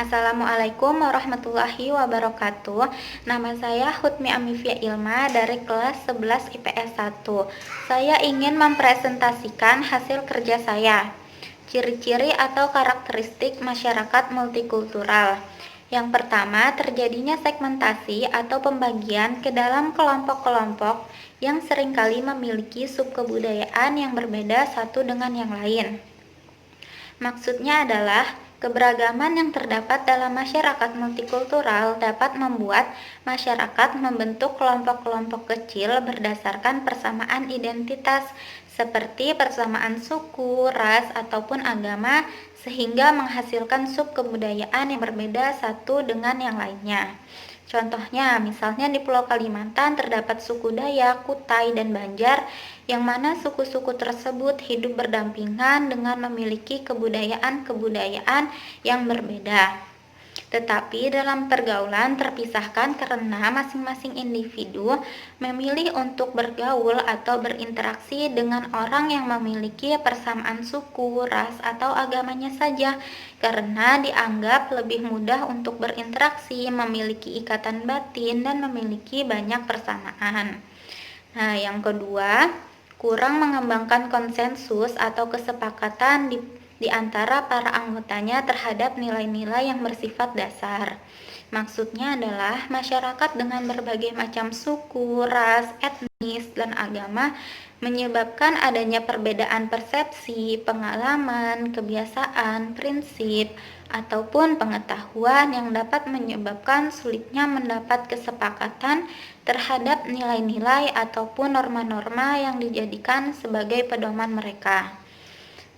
Assalamualaikum warahmatullahi wabarakatuh. Nama saya Hutmi Amifia Ilma dari kelas 11 IPS 1. Saya ingin mempresentasikan hasil kerja saya. Ciri-ciri atau karakteristik masyarakat multikultural. Yang pertama, terjadinya segmentasi atau pembagian ke dalam kelompok-kelompok yang seringkali memiliki subkebudayaan yang berbeda satu dengan yang lain. Maksudnya adalah keberagaman yang terdapat dalam masyarakat multikultural dapat membuat masyarakat membentuk kelompok-kelompok kecil berdasarkan persamaan identitas seperti persamaan suku, ras, ataupun agama sehingga menghasilkan subkebudayaan yang berbeda satu dengan yang lainnya. Contohnya, misalnya di Pulau Kalimantan terdapat suku Dayak, Kutai, dan Banjar, yang mana suku-suku tersebut hidup berdampingan dengan memiliki kebudayaan-kebudayaan yang berbeda. Tetapi dalam pergaulan terpisahkan karena masing-masing individu memilih untuk bergaul atau berinteraksi dengan orang yang memiliki persamaan suku, ras, atau agamanya saja karena dianggap lebih mudah untuk berinteraksi, memiliki ikatan batin, dan memiliki banyak persamaan. Nah, yang kedua, kurang mengembangkan konsensus atau kesepakatan di antara para anggotanya terhadap nilai-nilai yang bersifat dasar. Maksudnya adalah masyarakat dengan berbagai macam suku, ras, etnis, dan agama menyebabkan adanya perbedaan persepsi, pengalaman, kebiasaan, prinsip, ataupun pengetahuan yang dapat menyebabkan sulitnya mendapat kesepakatan terhadap nilai-nilai ataupun norma-norma yang dijadikan sebagai pedoman mereka.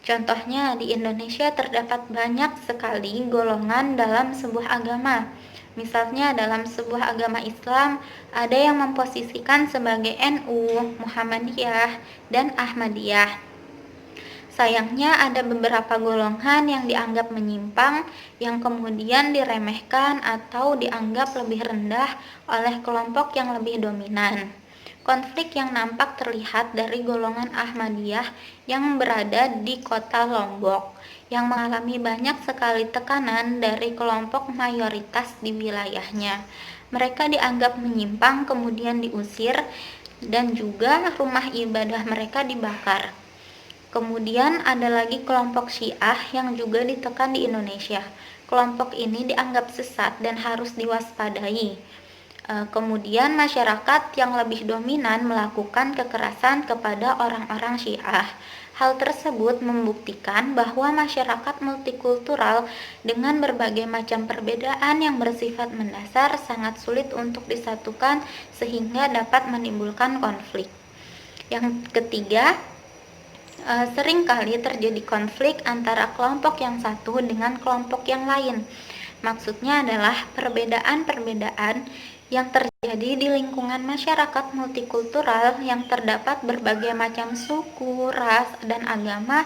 Contohnya, di Indonesia terdapat banyak sekali golongan dalam sebuah agama. Misalnya dalam sebuah agama Islam, ada yang memposisikan sebagai NU, Muhammadiyah, dan Ahmadiyah. Sayangnya ada beberapa golongan yang dianggap menyimpang, yang kemudian diremehkan atau dianggap lebih rendah oleh kelompok yang lebih dominan. Konflik yang nampak terlihat dari golongan Ahmadiyah yang berada di kota Lombok, yang mengalami banyak sekali tekanan dari kelompok mayoritas di wilayahnya. Mereka dianggap menyimpang, kemudian diusir, dan juga rumah ibadah mereka dibakar. Kemudian ada lagi kelompok Syiah yang juga ditekan di Indonesia. Kelompok ini dianggap sesat dan harus diwaspadai. Kemudian masyarakat yang lebih dominan melakukan kekerasan kepada orang-orang Syiah. Hal tersebut membuktikan bahwa masyarakat multikultural dengan berbagai macam perbedaan yang bersifat mendasar sangat sulit untuk disatukan sehingga dapat menimbulkan konflik. Yang ketiga, seringkali terjadi konflik antara kelompok yang satu dengan kelompok yang lain. Maksudnya adalah perbedaan-perbedaan yang terjadi di lingkungan masyarakat multikultural yang terdapat berbagai macam suku, ras, dan agama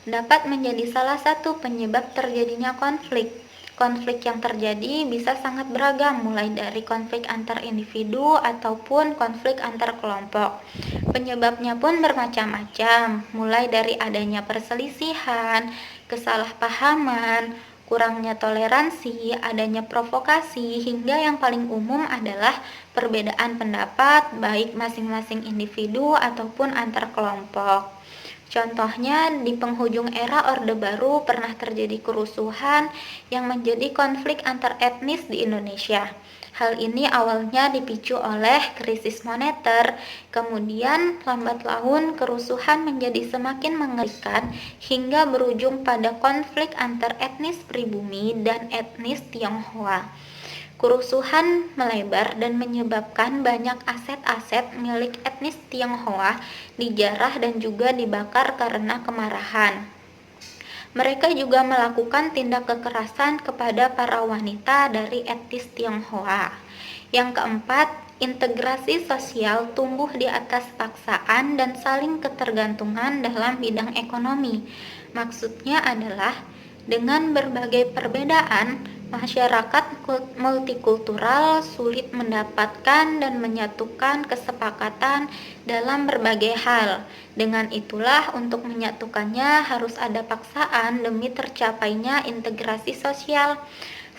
dapat menjadi salah satu penyebab terjadinya konflik. Konflik yang terjadi bisa sangat beragam, mulai dari konflik antar individu ataupun konflik antar kelompok. Penyebabnya pun bermacam-macam, mulai dari adanya perselisihan, kesalahpahaman, kurangnya toleransi, adanya provokasi, hingga yang paling umum adalah perbedaan pendapat baik masing-masing individu ataupun antar kelompok. Contohnya, di penghujung era Orde Baru pernah terjadi kerusuhan yang menjadi konflik antar etnis di Indonesia. Hal ini awalnya dipicu oleh krisis moneter, kemudian lambat laun kerusuhan menjadi semakin mengerikan hingga berujung pada konflik antar etnis pribumi dan etnis Tionghoa. Kerusuhan melebar dan menyebabkan banyak aset-aset milik etnis Tionghoa dijarah dan juga dibakar karena kemarahan. Mereka juga melakukan tindak kekerasan kepada para wanita dari etnis Tionghoa. Yang keempat, integrasi sosial tumbuh di atas paksaan dan saling ketergantungan dalam bidang ekonomi. Maksudnya adalah dengan berbagai perbedaan, masyarakat multikultural sulit mendapatkan dan menyatukan kesepakatan dalam berbagai hal. Dengan itulah, untuk menyatukannya harus ada paksaan demi tercapainya integrasi sosial.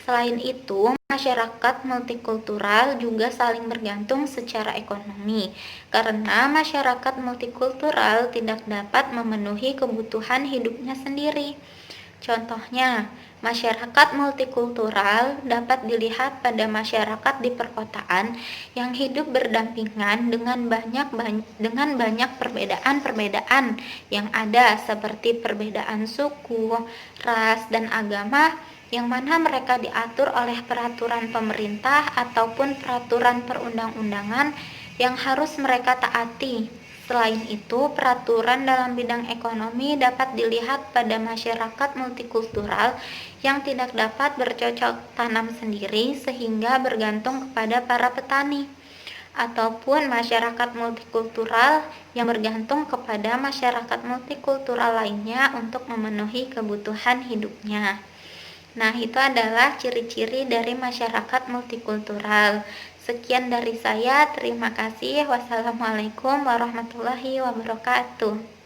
Selain itu, masyarakat multikultural juga saling bergantung secara ekonomi, karena masyarakat multikultural tidak dapat memenuhi kebutuhan hidupnya sendiri. Contohnya, masyarakat multikultural dapat dilihat pada masyarakat di perkotaan yang hidup berdampingan dengan banyak perbedaan-perbedaan yang ada seperti perbedaan suku, ras, dan agama yang mana mereka diatur oleh peraturan pemerintah ataupun peraturan perundang-undangan yang harus mereka taati. Selain itu, peraturan dalam bidang ekonomi dapat dilihat pada masyarakat multikultural yang tidak dapat bercocok tanam sendiri sehingga bergantung kepada para petani, ataupun masyarakat multikultural yang bergantung kepada masyarakat multikultural lainnya untuk memenuhi kebutuhan hidupnya. Nah, itu adalah ciri-ciri dari masyarakat multikultural. Sekian dari saya, terima kasih. Wassalamualaikum warahmatullahi wabarakatuh.